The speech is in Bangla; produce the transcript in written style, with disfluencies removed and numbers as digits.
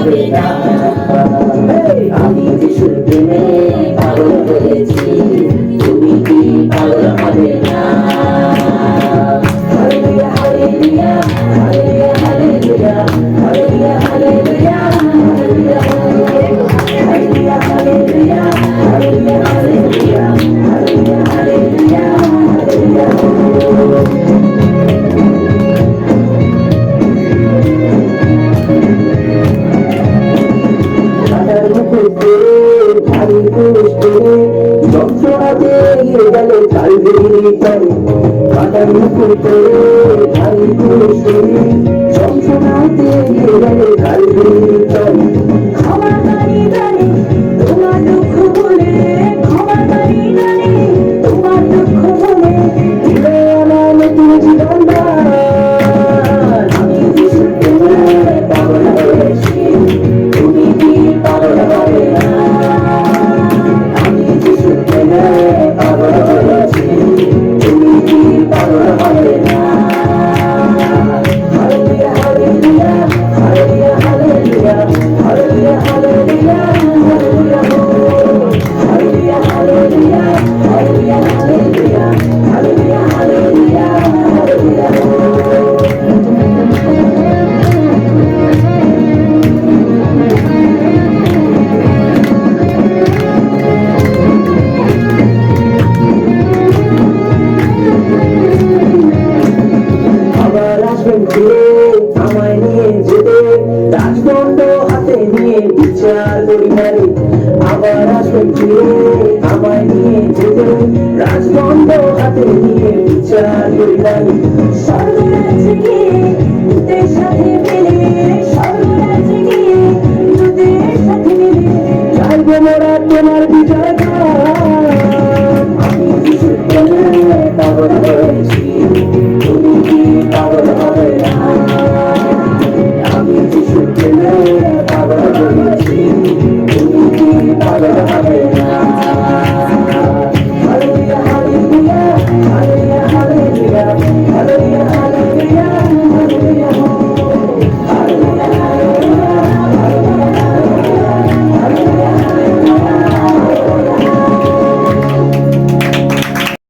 হবে না। আমি যিশুর প্রেমে পাগল হয়েছি, তুমি কি পাগল হবে না? Hallelujah hallelujah hallelujah hallelujah hallelujah hallelujah hallelujah hallelujah hallelujah hallelujah hallelujah hallelujah hallelujah hallelujah. কাটার মুখে ভারী পুষ্পে যন্ত্রণাতে গেল কালবেরি তরে, কাটার মুখে ভারী পুষ্পে যন্ত্রণাতে গেল কালবেরি তরে। ক্ষমা করি জানি তোমার দুঃখ বলে, ক্ষমা করি জানি তোমার দুঃখ বলে, দিলে আমার নতুন জীবন দান। আমি যিশুর প্রেমে পাগল হয়েছি, তুমি কি পাগল হবে না? আমি যিশুর প্রেমে পাগল হয়েছি, তুমি কি পাগল হবে না? Hallelujah hallelujah hallelujah hallelujah hallelujah hallelujah hallelujah hallelujah hallelujah hallelujah hallelujah hallelujah hallelujah hallelujah. আবার আসবেন ফিরে আমায় নিয়ে যেতে, রাজদণ্ড হাতে নিয়ে বিচার করি নারে। আবার আসবেন ফিরে আমায় নিয়ে যেতে, রাজদণ্ড হাতে নিয়ে বিচার করি নারে। স্বর্গরাজ্যে গিয়ে দূতের সাথে মিলে, স্বর্গরাজ্যে গিয়ে দূতের সাথে মিলে, চাইবো মোরা তোমার বিজয় গান।